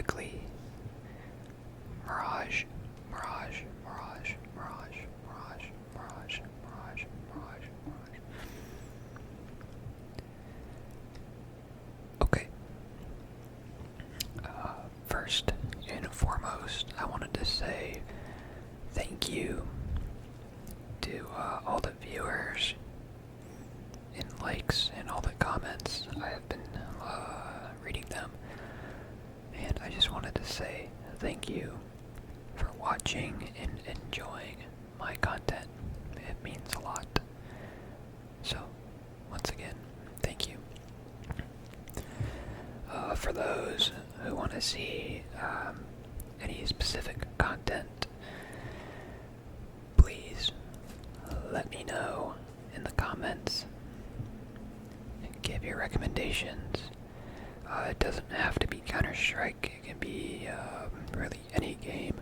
specifically Mirage, Mirage, Mirage, Mirage, Mirage, Mirage, Mirage, Mirage, Mirage. Okay. First and foremost, I wanted to say thank you to all the viewers and likes and all the comments. I have been reading them, and I just wanted to say thank you for watching and enjoying my content. It means a lot. So, once again, thank you. For those who want to see any specific content, please let me know in the comments and give your recommendations. It doesn't have to be Counter-Strike. It can be really any game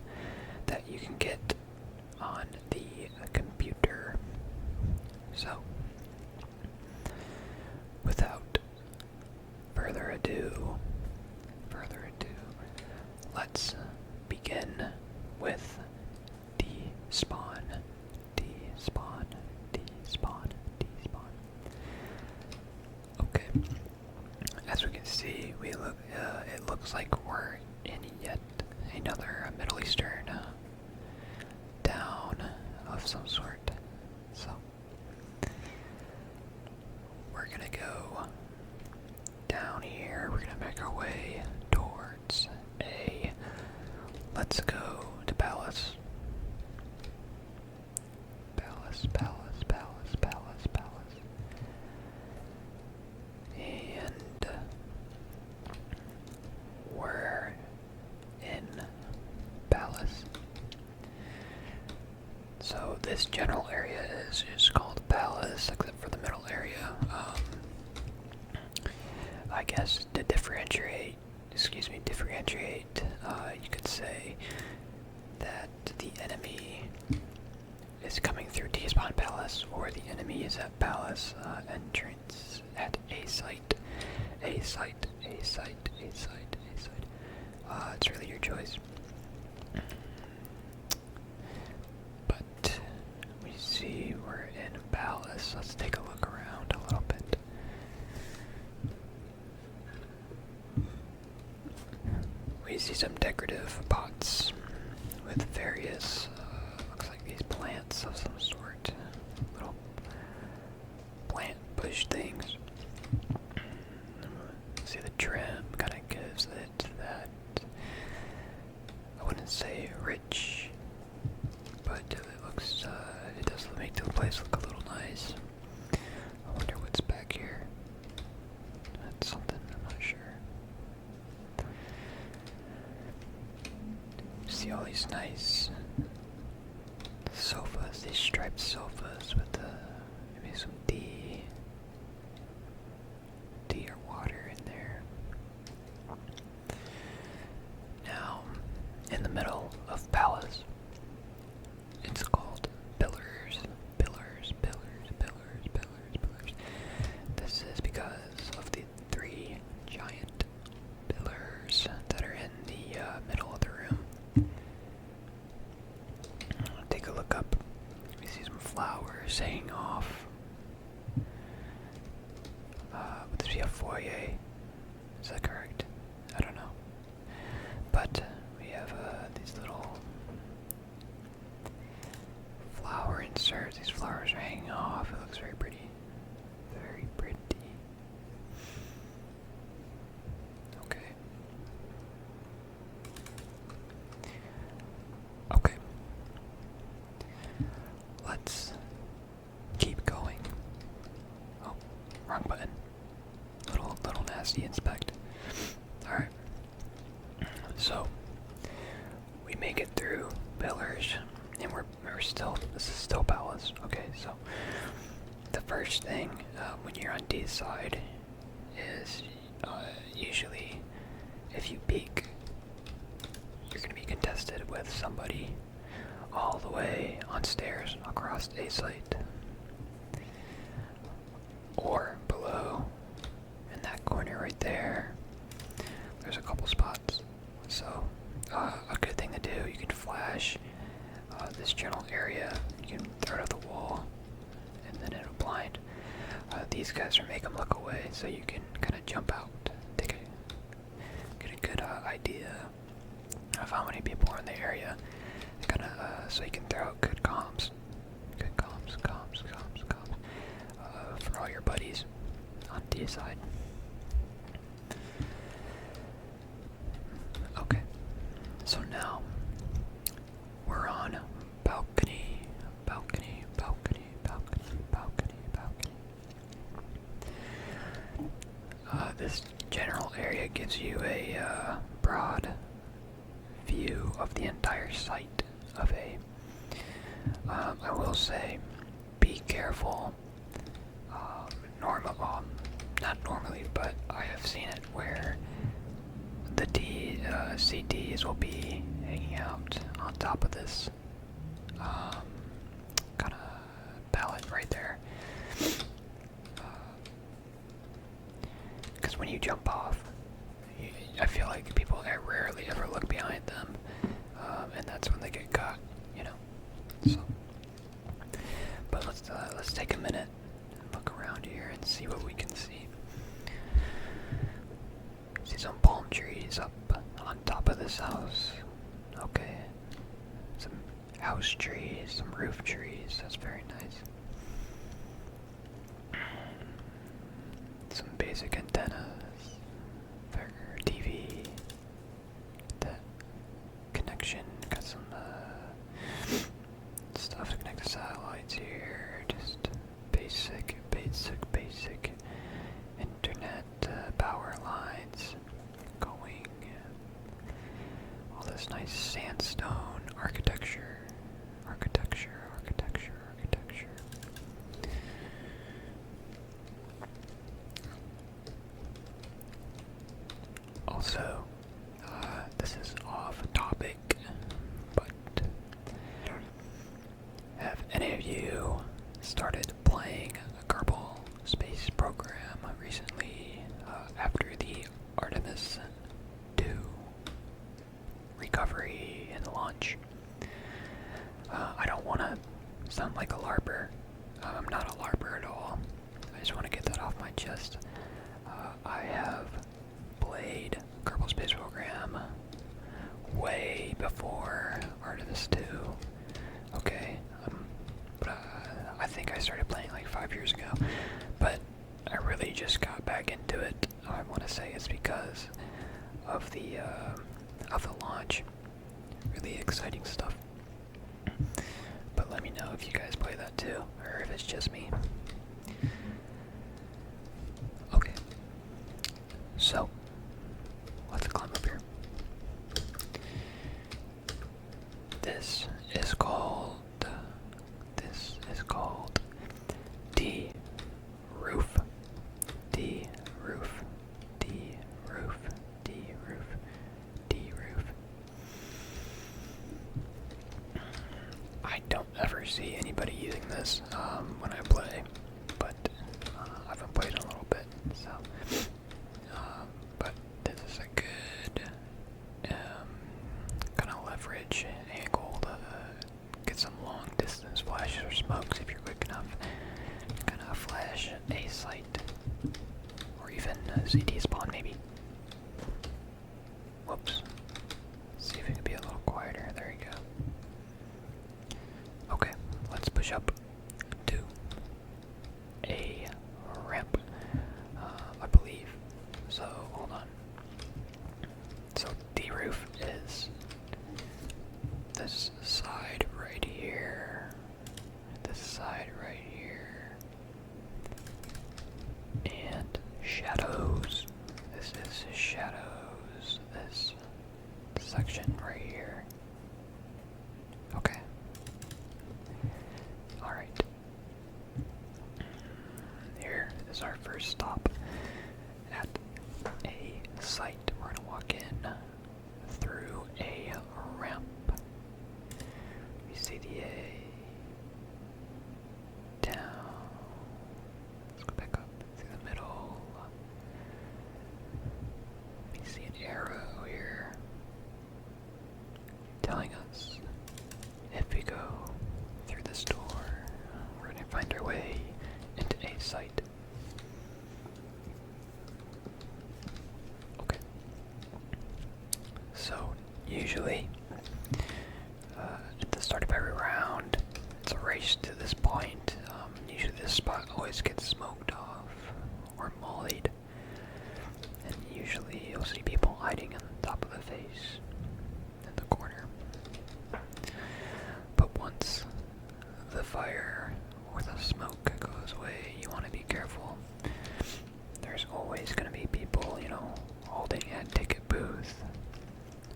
that you can get on the computer. So, without further ado, let's begin with despawn. Despawn. Despawn. Despawn. Okay. As we can see, it looks like we're in yet another Middle Eastern town of some sort. So, we're gonna go down here. We're gonna make our way towards A. Let's go to Palace. Palace, Palace, Palace, Palace, Palace. And we're in Palace. So this general area is called Palace, except for the middle area. I guess to differentiate, you could say that the enemy is coming through Despawn Palace, or the enemy is at Palace entrance at A site. A site, A site, A site, A site. It's really your choice. But we see we're in Palace. Let's take a look around a little bit. We see some decorative pots with various, looks like these plants of some sort. Little plant bush things. See the trim kind of gives it that, I wouldn't say rich, but it looks, it does make the place look a little nice. I wonder what's back here. That's something, I'm not sure. See all these nice sofas, these striped sofas with maybe some tea or water in there. Now, in the middle of Palace, it's called Pillars. Pillars, pillars, pillars, pillars, pillars. This is because of the 3 giant pillars that are in the middle of the room. Take a look up. We see some flowers hanging off. Would this be a foyer? Is that correct? I don't know. But we have these little flower inserts. These flowers are hanging off. It looks very pretty. Very pretty. Okay. Okay. Let's keep going. Oh, wrong button. Little nasty inspect. Alright. So we make it through Pillars, and we're still, this is still Palace. Okay, so the first thing when you're on D's side is usually if you peek, you're going to be contested with somebody all the way on stairs across a site, or below in that corner right there. There's a couple spots with these guys or make them look away so you can kind of jump out, get a good idea of how many people are in the area, kind of so you can throw out good comms, for all your buddies on D side. Okay, so now we're on balcony. This general area gives you a broad view of the entire site of a. I will say, be careful. Not normally, but I have seen it where the CDs will be hanging out on top of this kind of pallet right there. Because when you jump off, I feel like people rarely ever look behind them, and that's when they get caught, you know. So, but let's take a minute and look around here and see what we can see. See some palm trees up on top of this house. Okay, some house trees, some roof trees. That's very nice. Some basic antennas for TV. That connection. Got some stuff to connect to satellites here. Just basic internet power lines going. All this nice sandstone architecture. Also, this is off topic, but have any of you started playing a Kerbal Space Program recently after the Artemis 2 recovery and launch? I don't want to sound like a LARPer. I'm not a LARPer at all. I just want to get that off my chest. I have played Kerbal Space Program way before Artemis 2. Okay, but I think I started playing like 5 years ago. But I really just got back into it. I want to say it's because of the launch. Really exciting stuff. But let me know if you guys play that too, or if it's just me. Okay. So, let's climb up here. This is called D roof. I don't ever see anybody using this when I play, but I haven't played in a little bit, so. But this is a good kind of leverage angle to get some long distance flashes or smokes if you're quick enough. Kind of flash a site, or even a CD spawn maybe. Whoops. Let's see if it can be a little quieter. There you go. Okay, let's push up to a ramp, I believe. So, hold on. So, D roof is this side right here. And shadows. This is shadows. This section right here. Okay. Alright. Here is our first stop at a site. We're gonna walk in through a ramp. We see the A down. Let's go back up through the middle. We see an arrow here. Usually, at the start of every round, it's a race to this point. Usually this spot always gets smoked off or mollied. And usually you'll see people hiding on the top of the face in the corner. But once the fire or the smoke goes away, you want to be careful. There's always going to be people, holding a ticket booth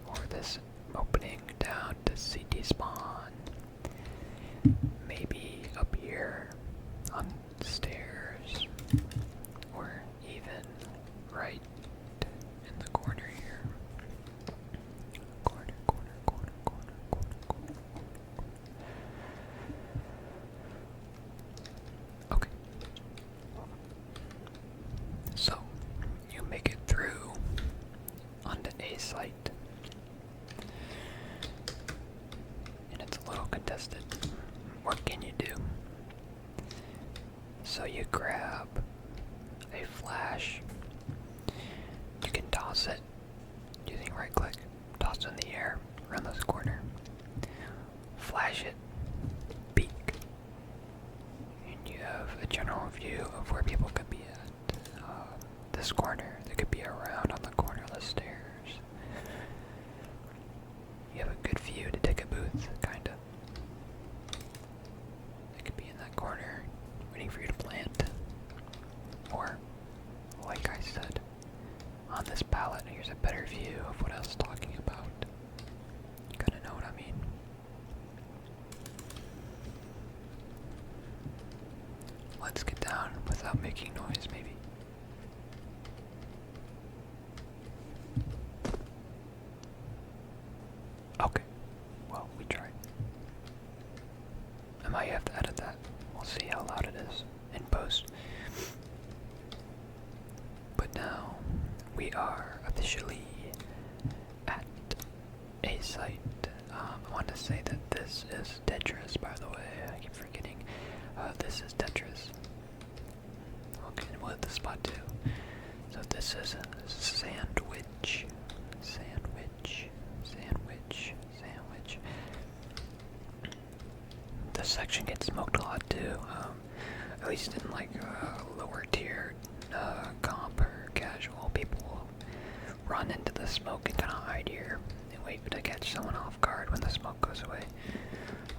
or this opening down to CD spawn. Maybe up here on the stairs or even right in the corner here. Corner. Okay. So, you make it through onto A site. And it's a little contested. What can you do? So you grab a flash. You can toss it using right click. Toss it in the air around this corner. Flash it. Peek. And you have a general view of where people could be at. This corner, they could be around on the corner of the stairs. You have a good view to take a booth, kinda. They could be in that corner, waiting for you to plant. Or, like I said, on this palette, here's a better view of what I was talking about. You kinda know what I mean. Let's get down without making noise, maybe. Okay, well, we tried. I might have to edit that. We'll see how loud it is in post. But now, we are officially at a site. I want to say that this is Tetris, by the way. I keep forgetting. This is Tetris. Okay, and we'll hit the spot too. So this is a sandwich. This section gets smoked a lot too. At least in like lower tier comp or casual, people run into the smoke and kind of hide here and wait to catch someone off guard when the smoke goes away.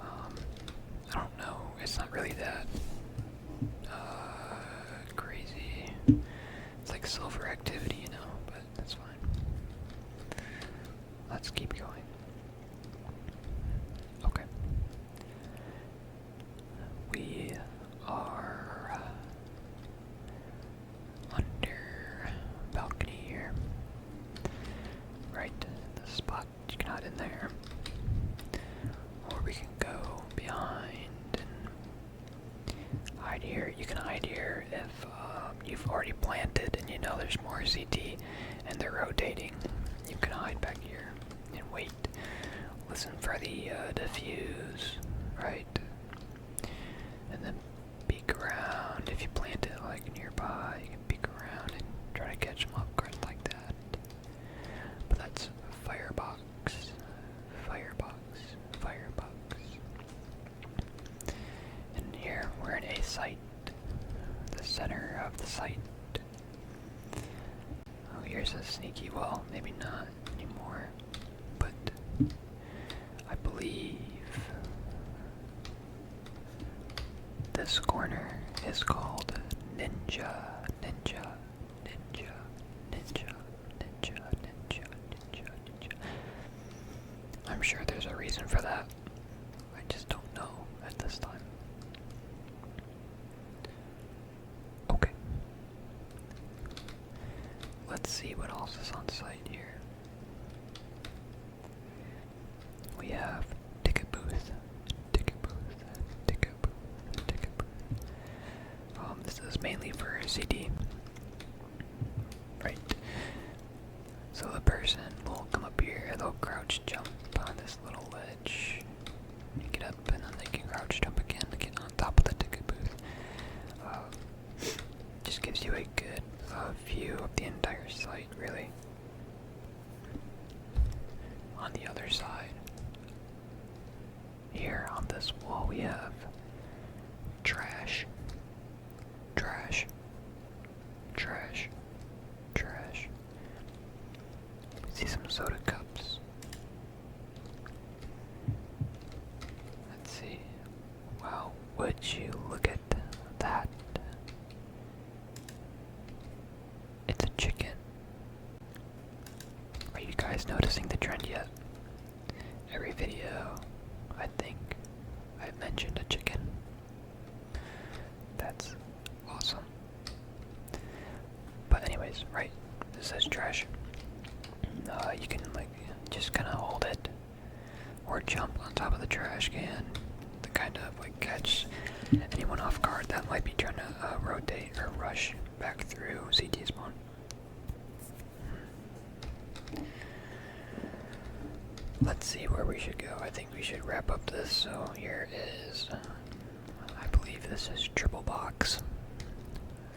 I don't know. It's not really that crazy. It's like silver activity, but that's fine. Let's keep going. Okay. We are under balcony here. Right, the spot you can hide in there. Or we can go behind and hide here. You can hide here if you've already planted and you know there's more CT and they're rotating. You can hide back here and wait. Listen for the diffuse, right? And then peek around. If you plant it like nearby, you can peek around and try to catch them off guard like that. But that's firebox. And here we're in a site, the center of the site. Oh, here's a sneaky wall. Maybe not anymore, but I believe this corner is called Ninja. I'm sure there's a reason for that. I just don't know at this time. Okay. Let's see what else is on site here. We have ticket booth. This is mainly for CD. Right. So the person will come up here, they'll crouch jump on this little ledge. Get up and then they can crouch jump again to get on top of the ticket booth. Just gives you a good view of the entire site, really. On the other side. Here on this wall we have trash, trash, trash, trash. We see some soda cups. Let's see. Wow, would you look at that? It's a chicken. Are you guys noticing the trend yet? Every video, I think I've mentioned a chicken. That's awesome. But anyways, right, this says trash. You can like just kind of hold it or jump on top of the trash can to kind of like catch anyone off guard that might be trying to rotate or rush back through CT spawn. Let's see where we should go. I think we should wrap up this. So here is, I believe this is triple box.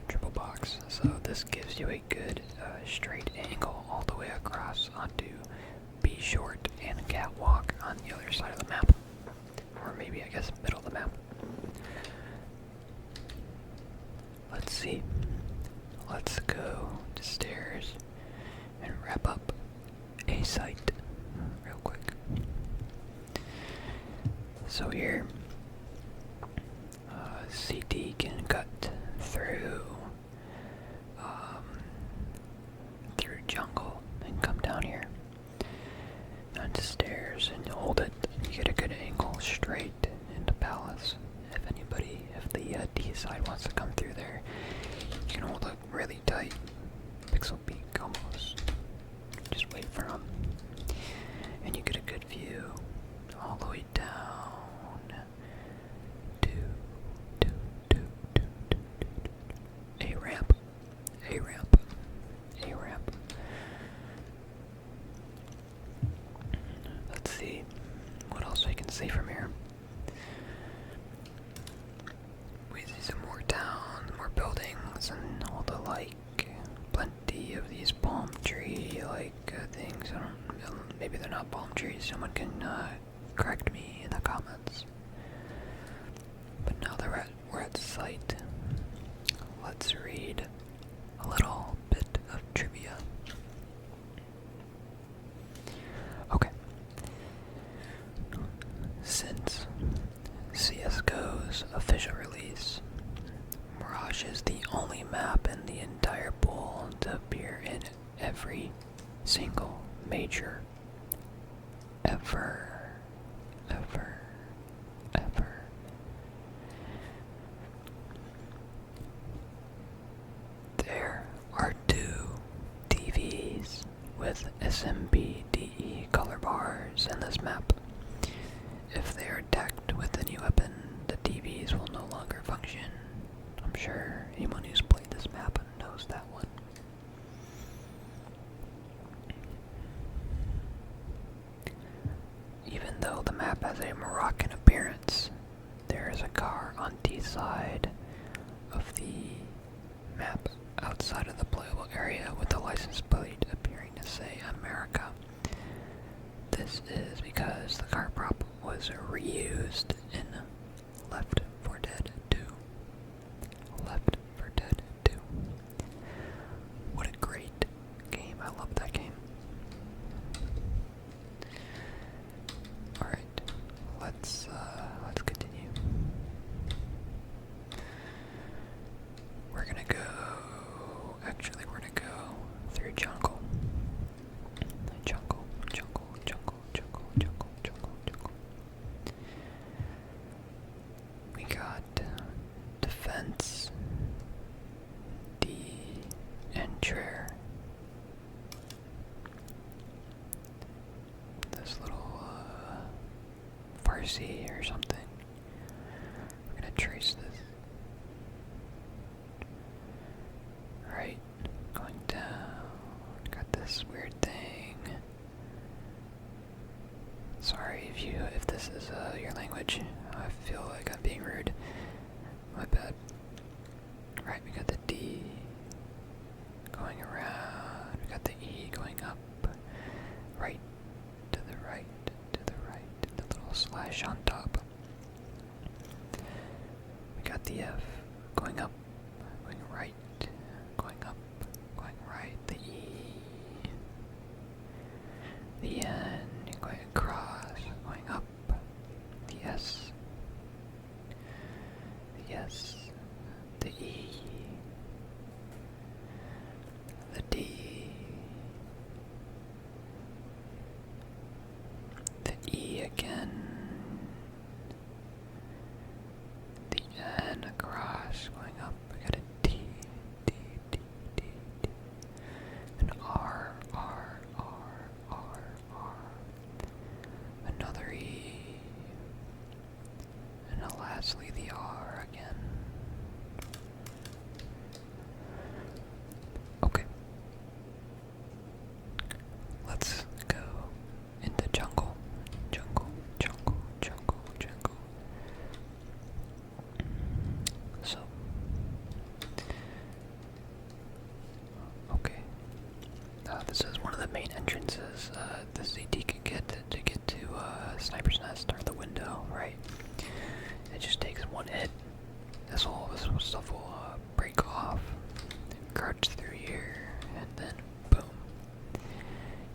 Triple box. So this gives you a good straight angle all the way across onto B short and catwalk on the other side of the map. Or maybe I guess middle of the map. Let's see. Let's go to stairs and wrap up a site real quick. So here, CT can cut through through jungle and come down here onto stairs and hold it. You get a good angle straight into palace. If the D side wants to come through there, you can hold it really tight. Pixel peek almost. Just wait for them, and you get a good view all the way down to a ramp, a ramp, a ramp. Let's see what else I can see from here. We see some more towns, more buildings, and all the like. Plenty of these palm tree things. Maybe they're not palm trees. Someone can correct me in the comments. But now that we're at site, let's read a little bit of trivia. Okay. Since CSGO's official release, Mirage is the only map in the entire pool to appear in every single major ever. There are 2 TVs with SMBDE color bars in this map. If they are decked with a new weapon, the TVs will no longer function. I'm sure anyone who's played this map knows that one. Even though the map has a Moroccan appearance, there is a car on D side of the map outside of the playable area with the license plate appearing to say America. This is because the car prop was reused in Left 4 Dead 2. Left 4 Dead 2. What a great game. I love that game. Alright, let's continue. We're gonna go through jungle. Jungle. We got defense, D, and Traer. This little Farsi or something. We're gonna trace this. Right, going down. Got this weird thing. Sorry if this is your language. I feel like I'm being rude. My bad. Right, we got the D going around. We got the E going up. Right to the right. finish on top. We got the F going up, going right, going up, going right, the E, the N, going across, going up, the S, the S, the E, the D, the E again, the N across, going up, we got a D, D, D, D, D, an R, R, R, R, R, another E, and lastly the R again. Okay. Let's go into jungle, jungle, jungle, jungle, jungle. So, okay. This is one of the main entrances the CT can get to get to Sniper's Nest or the window, right? It just takes one hit. This whole stuff will break off, crouch through here, and then boom.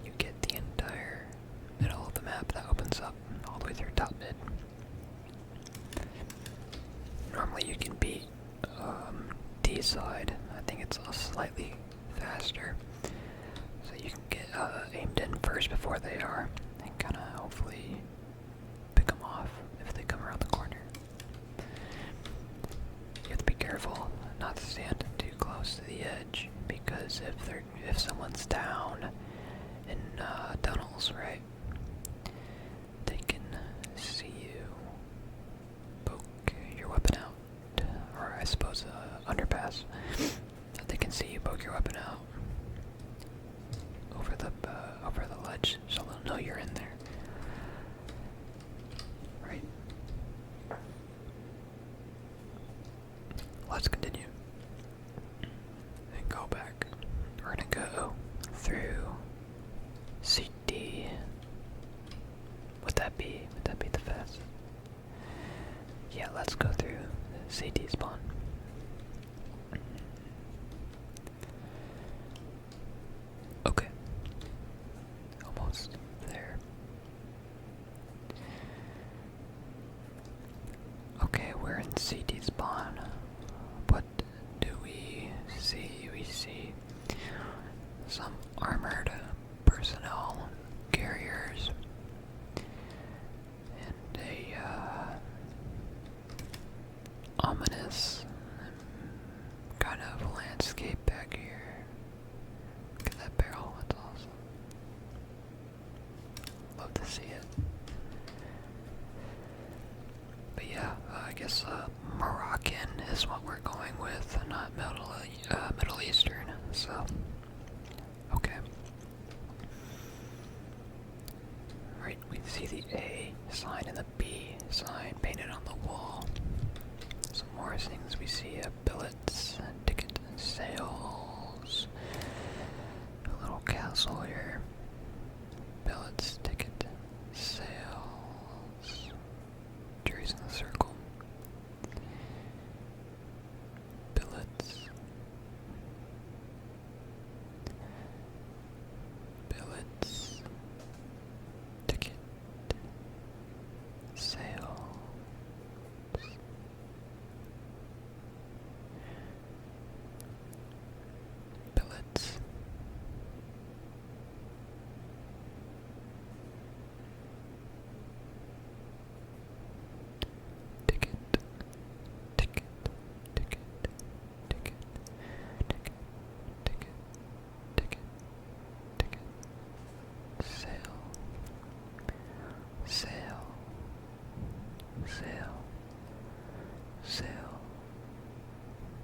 You get the entire middle of the map that opens up all the way through top mid. Normally you can beat D side. I think it's slightly faster. So you can get aimed in first before they are, and kind of hopefully pick them off if they come around the corner. You have to be careful not to stand too close to the edge, because if someone's down in tunnels, right, they can see you poke your weapon out, or I suppose underpass. They can see you poke your weapon out over the ledge, so they'll know you're in there. Right. Let's continue and go back. We're gonna go through CT. Would that be the fastest? Yeah, let's go through CT spawn. Okay. Almost there. Okay, we're in CT spawn. What do we see? We see some armored personnel carriers and a ominous kind of landscape back here. Look at that barrel, that's awesome. Love to see it. But yeah, I guess Moroccan is what we're going with, not Middle Eastern. So, okay. Right, we see the A sign and the B sign painted on the wall. Some more things we see: billets, ticket sales, a little castle here. Billets, ticket, sales. Jury's in the circle. Billets. Billets. Ticket. Sales. Billets. Ticket, ticket, ticket, ticket, ticket, ticket, ticket, ticket, sale, sale, sale, sale,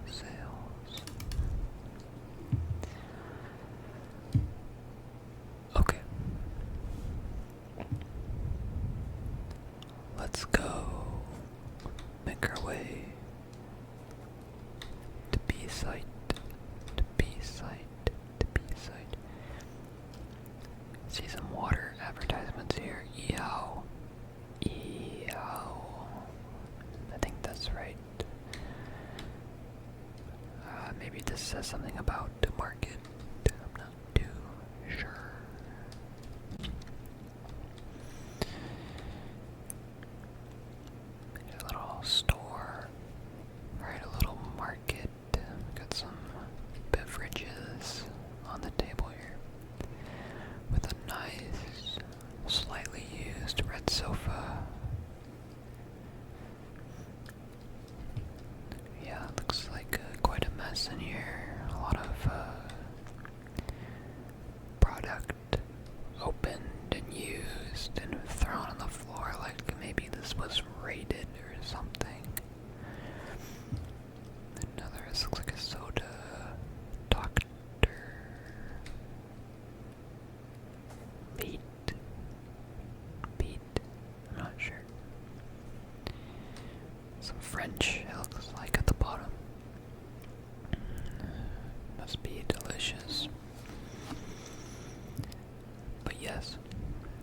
sales. Okay. Let's go make our way to B site, to B site, to B site. See some water advertisements here. Eow. Eow. That's right. Maybe this says something about the market. I'm not too sure. A little store. Alright, a little market. Got some beverages on the table here. With a nice, slightly used red sofa. Yeah, it looks like quite a mess in here. A lot of product opened and used and thrown on the floor like maybe this was raided or something. Another, this looks like a soda. Doctor. Beet. I'm not sure. Some French, it looks like, at the bottom. Must be delicious. But yes,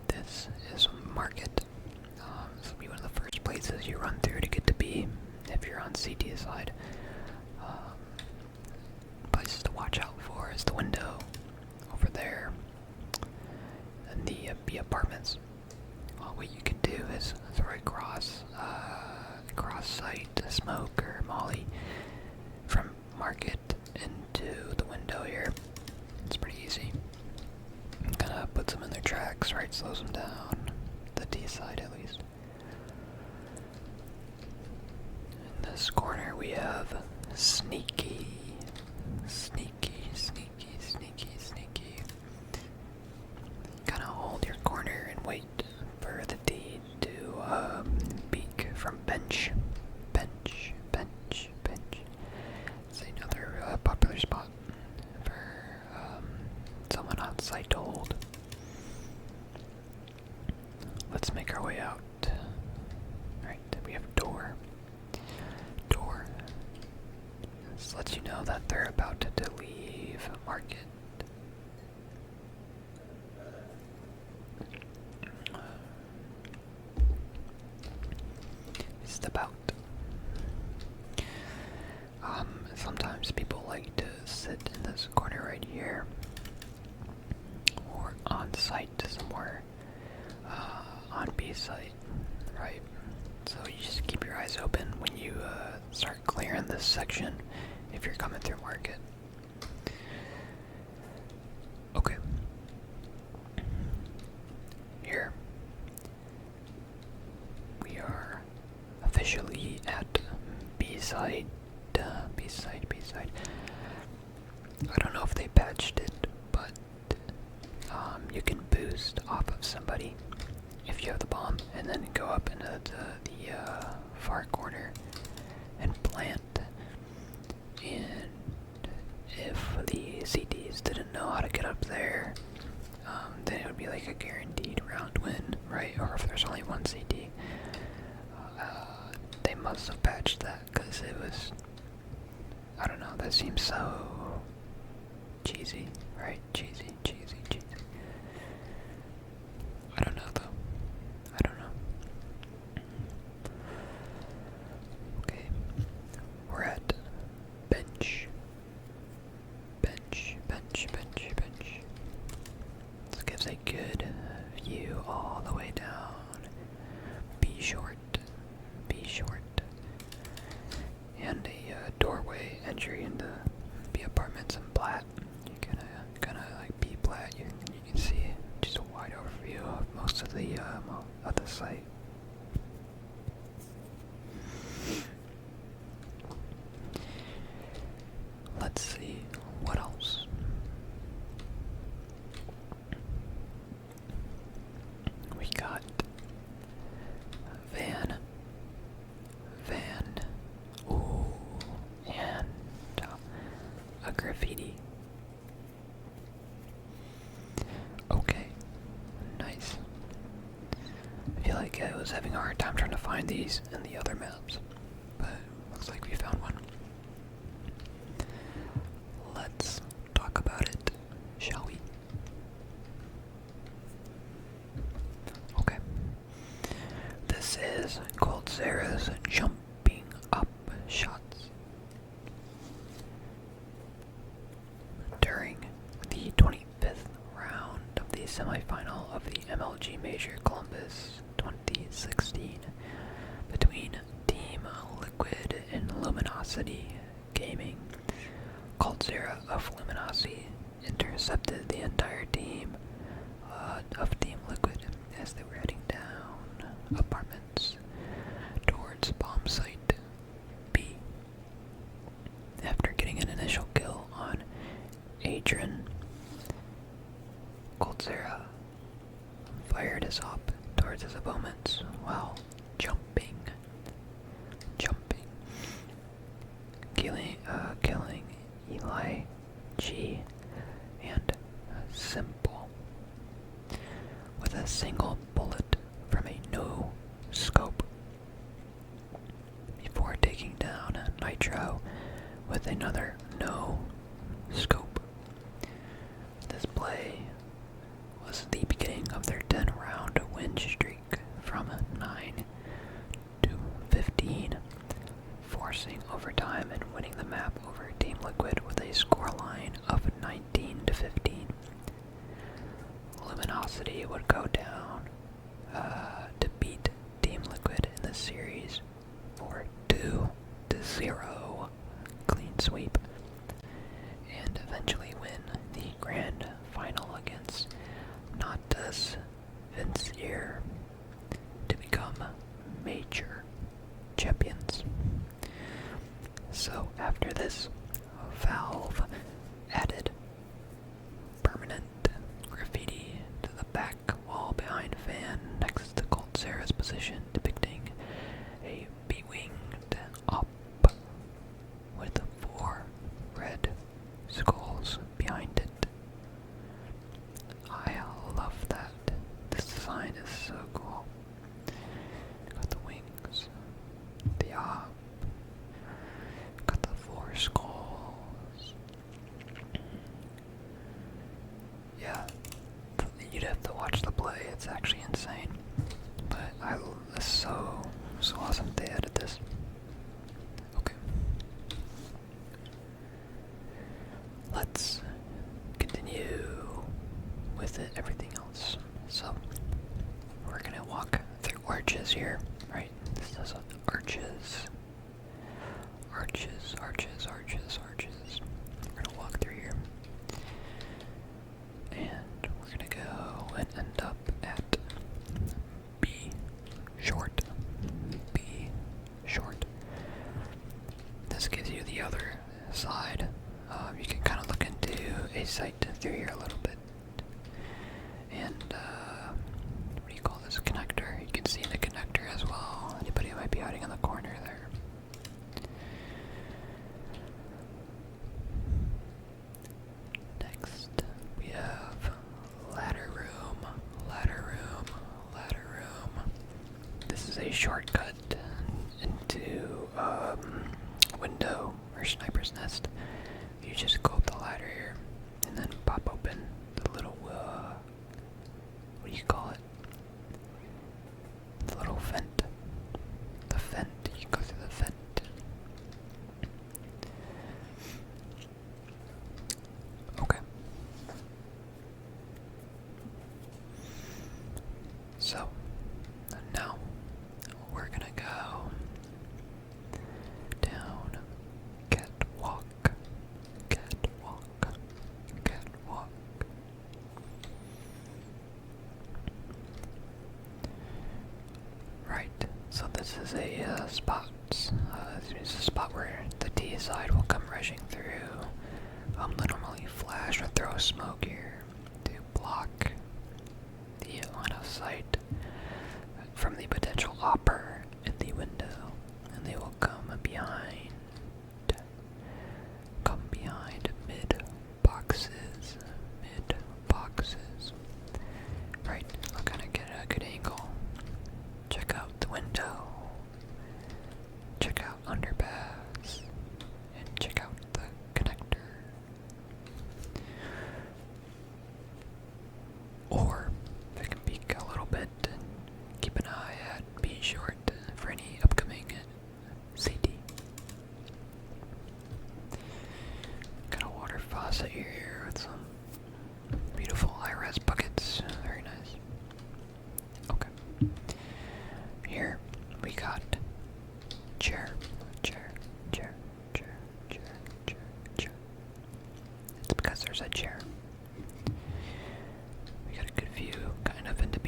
this is a market. This will be one of the first places you run through to get to B if you're on CT side. Places to watch out for is the window over there and the B apartments. What you can do is throw a cross site smoke or molly from market into the window here. It's pretty easy. Kind of puts them in their tracks, right? Slows them down. The D side, at least. In this corner, we have sneaky. Kind of hold your corner and wait for the D to peek from bench. It's another popular spot for someone on site to hold. Let's make our way out. Alright, we have a door. This lets you know that they're about to leave market. It's about. Sometimes people like to sit in this corner right here, or on site somewhere, on B site, right? So you just keep your eyes open when you start clearing this section if you're coming through market. Okay. Here we are officially at B site. I don't know if they patched it, but you can boost off of somebody if you have the bomb, and then go up into the far corner and plant. And if the CDs didn't know how to get up there, then it would be like a guaranteed round win, right? Or if there's only one CD, they must have patched that, because it was, I don't know, that seems so cheesy, right? Cheesy. I don't know though. I don't know. Okay. We're at bench. This gives a good view all the way down. Be short. And a doorway entry into B apartments in Platt. You can kind of like B Platt. You can see just a wide overview of most of the site. Let's see what else. We got van. Ooh, and a graffiti. Okay, nice. I feel like I was having a hard time trying to find these in the other maps, but looks like we found one. Let's talk about it, shall we? Okay. This is called Sarah's Jumping semifinal of the MLG Major Columbus 2016 between Team Liquid and Luminosity Gaming. Coldzera of Luminosity intercepted the entire team of Team Liquid as they were heading down apartments towards bomb site B. After getting an initial kill on Adrian, Coldzera fired his op towards his opponents while jumping, killing Eli G and Simple with a single bullet from a no scope before taking down Nitro with another no scope. This play was the beginning of their 10-round win streak from 9 to 15, forcing overtime and winning the map over Team Liquid with a scoreline of 19 to 15. Luminosity would go down to beat Team Liquid in the series for 2-0 clean sweep, and eventually win the grand final against Natas Vincier to become major champions. So after this, Valve added permanent graffiti to the back wall behind Fan next to Coldzera's position, depicting a bewinged op with 4 red skulls behind it. I love that. This design is so cool. Got the wings, the op, got the 4 skulls. Yeah, you'd have to watch the play. It's actually insane. But it's so awesome they added this. Okay. Let's continue with everything else. So, we're gonna walk through arches here, right? This is arches. Arches. We're gonna walk through here. And we're gonna go and end up at B short. This gives you the other side. You can kind of look into a site through here a little bit. And, what do you call this? Connector. You can see the connector as well. Anybody might be hiding in the corner there. Next, we have ladder room. This is a shortcut into, window or sniper's nest. You just go up the ladder here and then pop open the little, what do you call it? The little vent. The vent. You go through the vent. Okay. So, now we're gonna go down catwalk. Right, so this is a spot. This is a spot where the T side will come rushing through. They'll normally flash or throw smoke here to block the line of sight from the potential hopper in the window, and they will come behind mid boxes. Right, I'll kind of get a good angle. Check out the window. Check out underpass. And check out the connector. Or I can peek a little bit and keep an eye at B short.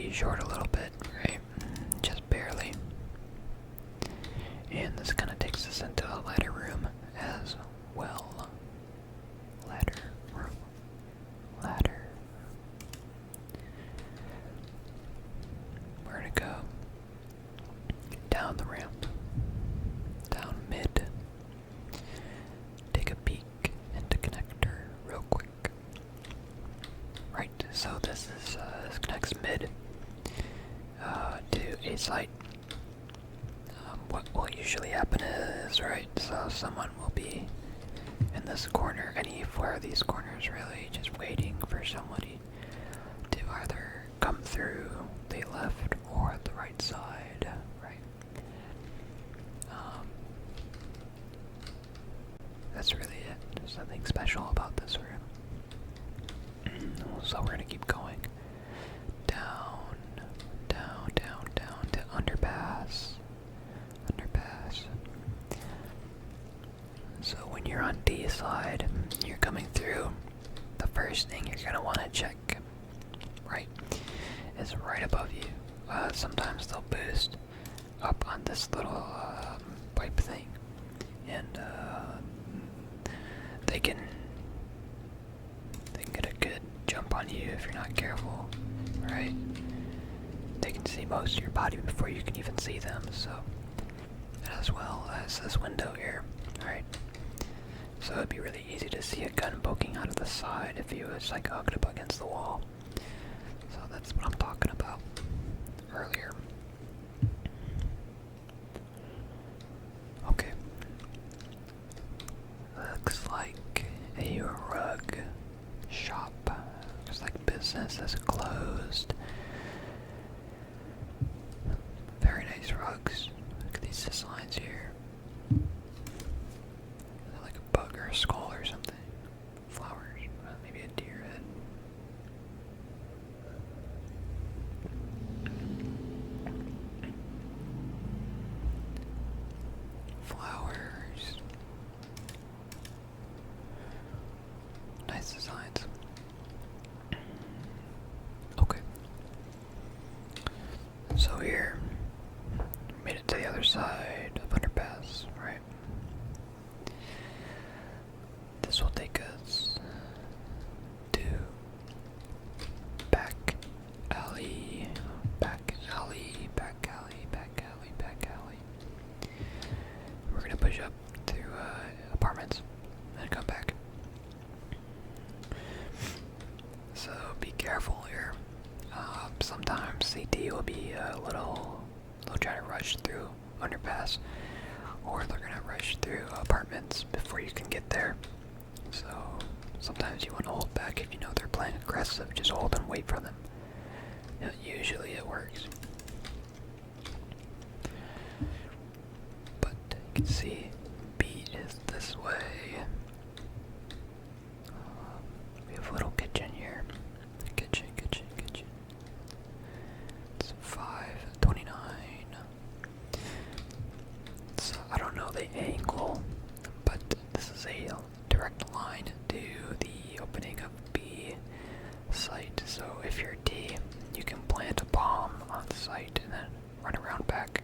be short a little bit, right? Just barely. And this kind of takes us into a ladder room as well. Ladder room. Ladder. Where to go? Down the ramp. Down mid. Take a peek into connector real quick. Right, so this connects mid to a site. What will usually happen is, right, so someone will be in this corner, any four of these corners really, just waiting for somebody to either come through the left or the right side, right? That's really it. There's nothing special about this room. So we're gonna keep going down, down, down, down to underpass. Underpass. So when you're on D side, you're coming through, the first thing you're gonna want to check, right, is right above you. Sometimes they'll boost up on this little pipe thing, and they can get a good jump on you if you're not careful, right? They can see most of your body before you can even see them, so, as well as this window here, right? So it'd be really easy to see a gun poking out of the side if he was like hooked up against the wall. So that's what I'm talking about earlier. Okay. Looks like a rug shop. Looks like business is closed. Very nice rugs. Look at these designs here. Like a bug or a skull or something. Flowers. Maybe a deer head. Flowers. Nice designs. Okay. So here, made it to the other side of underpass, right? This will take us to back alley, back alley, back alley, back alley, back alley. We're gonna push up through apartments and come back. So be careful here. Sometimes CT will be they'll try to rush through underpass, or they're gonna rush through apartments before you can get there. So sometimes you want to hold back if you know they're playing aggressive. Just hold and wait for them. Usually it works. But you can see B is this way. We have a little kitchen here. Kitchen. It's 529. So I don't know the angle, but this is a direct line to the opening of B site. So if you're D, you can plant a bomb on the site and then run around back.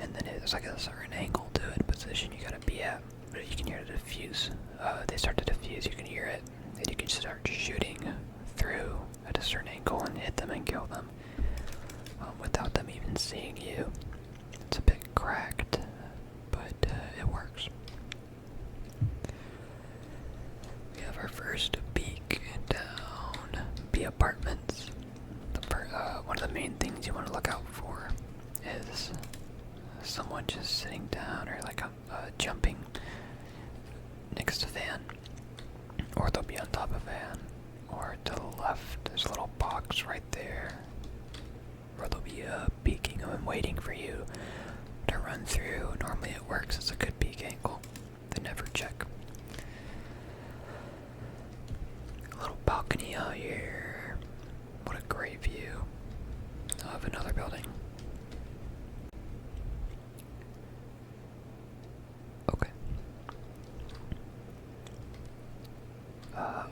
And then there's like a certain angle to it, position you gotta be at. But you can hear the diffuse. They start to diffuse, you can hear it. And you can start shooting through at a certain angle and hit them and kill them without them even seeing you. It's a bit cracked, but it works. We have our first peek down B apartments. One of the main things you want to look out for is someone just sitting down or like jumping next to van, or they'll be on top of van, or to the left there's a little box right there, or they'll be peeking and waiting for you to run through. Normally it works. It's a good peek angle. They never check. A little balcony out here. What a great view of another building. Okay.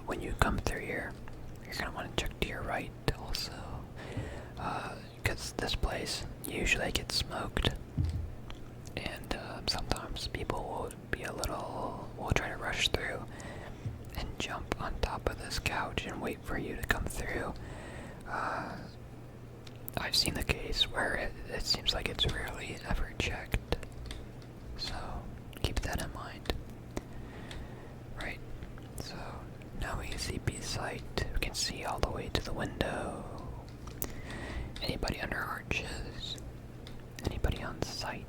When you come through here, you're gonna want to check to your right also. usually get smoked, and sometimes people will will try to rush through and jump on top of this couch and wait for you to come through. I've seen the case where it seems like it's rarely ever checked, so keep that in mind. Right, so now we see B site, we can see all the way to the window. Anybody under arches, anybody on site,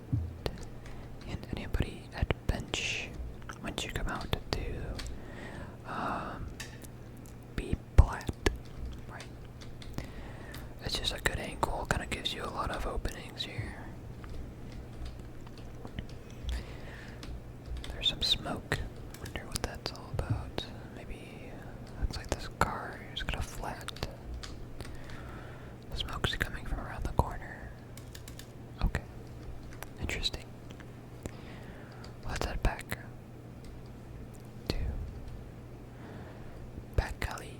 and anybody at bench once you come out to B plat, right? It's just a good angle, kind of gives you a lot of openings here. There's some smoke. Wonder what that's all about. Maybe looks like this car is got a flat. The smoke's coming from around the corner. Okay. Interesting. Let's head back to back alley.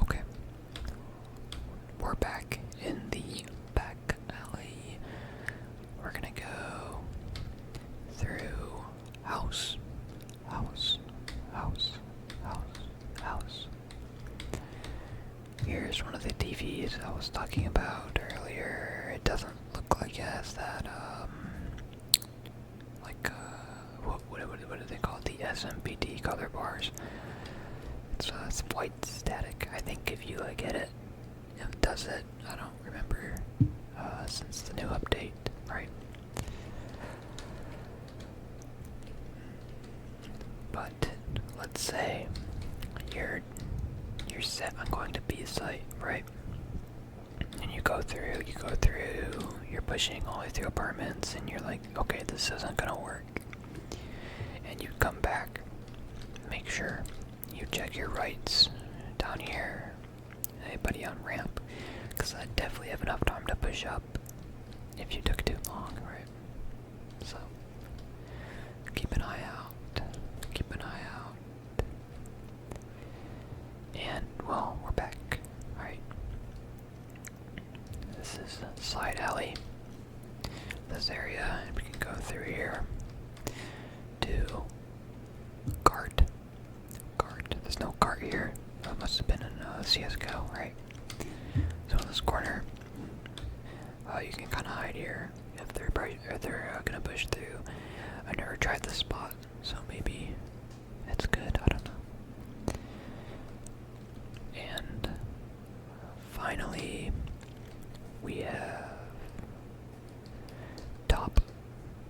Okay. We're back in the back alley. We're gonna go through house, house, house, house. Here's one of the TVs I was talking about earlier. It doesn't look like it has that, what do they call it? The SMPT color bars. It's white static. I think if you get it, it does it. I don't remember since the new update, right? But let's say you're set on going to B site, right? And you go through, you're pushing all the way through apartments, and you're like, okay, this isn't gonna work. And you come back, make sure you check your rights down here. Anybody on ramp? Because I definitely have enough time to push up if you took too long, right? So keep an eye out. Keep an eye out. And well, we're back. Alright. This is a side alley. This area, and we can go through here to cart. There's no cart here. That must have been in CSGO, right? So in this corner, you can kind of hide here if they're gonna push through. I never tried this spot, so maybe it's good. I don't know. And finally, we have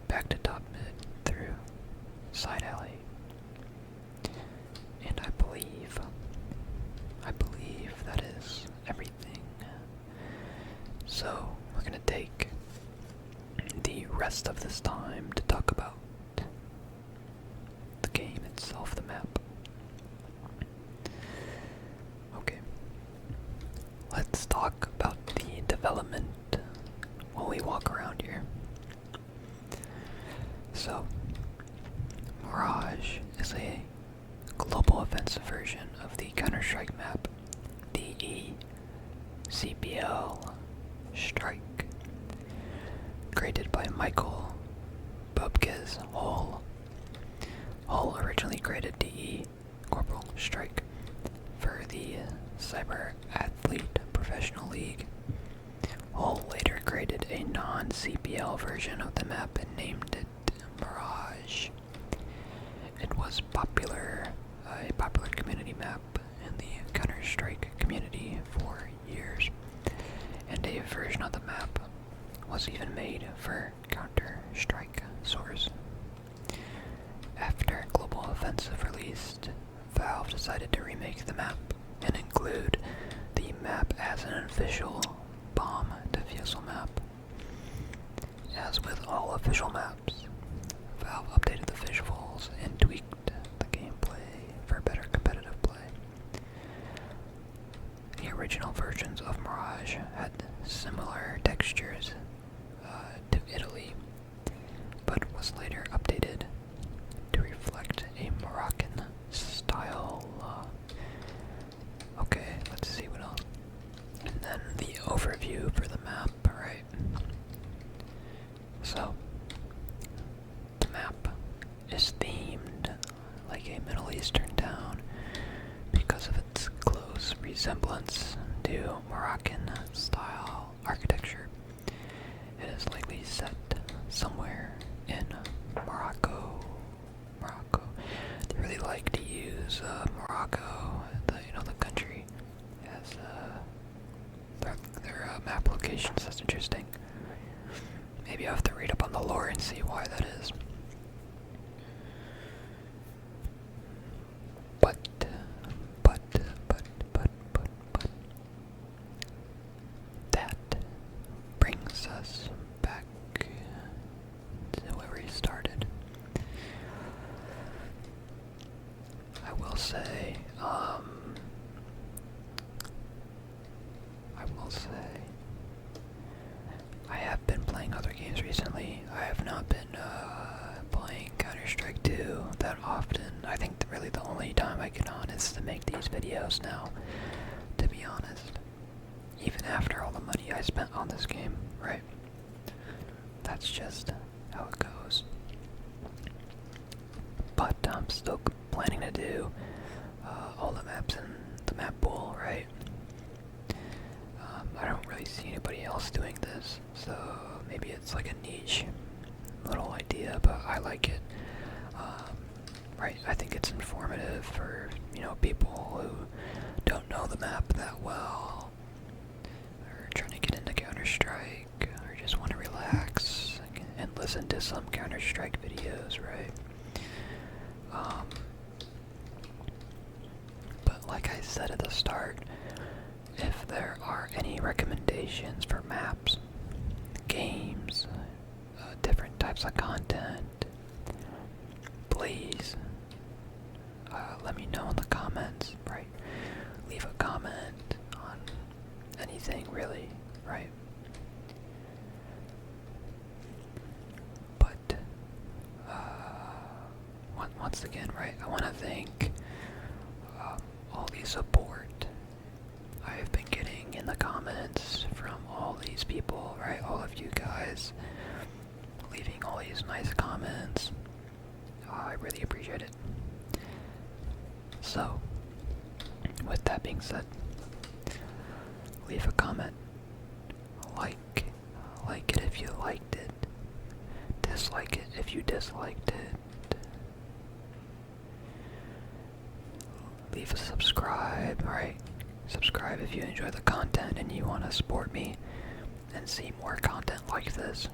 back to top mid through side alley. And I believe that is everything. So we're gonna take the rest of this time to talk about the game itself, the map. Okay. Let's talk about the development while we walk around here. So, Mirage is a global offensive version of the Counter-Strike map, DE CPL Strike, created by Michael Bubkes Hull. Hull originally created DE Corporal Strike for the Cyber Athlete Professional League. Hull later created a non-CPL version of the map and named it Mirage. It was a popular community map in the Counter-Strike community for years, and a version of the map was even made for Counter-Strike Source. After Global Offensive released, Valve decided to remake the map and include the map as an official bomb defusal map. As with all official maps, Valve updated the visuals and tweaked the gameplay for better competitive play. The original versions of Mirage had similar textures to Italy, but was later updated to reflect a Moroccan style like a Middle Eastern town because of its close resemblance to Moroccan-style architecture. It is likely set somewhere in Morocco. They really like to use Morocco, the country, as their map locations. That's interesting. Maybe I have to read up on the lore and see why that is. But that brings us back to where we started. I will say, I have been playing other games recently. I have not been playing Counter-Strike 2 that often. I think really the only time I get on is to make these videos now, to be honest. Even after all the money I spent on this game, right? That's just how it goes. But I'm still planning to do all the maps in the map pool, right? I don't really see anybody else doing this, so maybe it's like a niche little idea, but I like it. Right, I think it's informative for, people who don't know the map that well, or trying to get into Counter-Strike, or just want to relax and listen to some Counter-Strike videos, right? But like I said at the start, if there are any recommendations for maps, games, different types of content, please let me know in the comments, right? Leave a comment on anything, really, right? But once again, right, I want to thank all the support I've been getting in the comments from all these people, right? All of you guys leaving all these nice comments. I really appreciate it. So, with that being said, leave a comment. Like it if you liked it. Dislike it if you disliked it. Leave a subscribe, alright? Subscribe if you enjoy the content and you want to support me and see more content like this.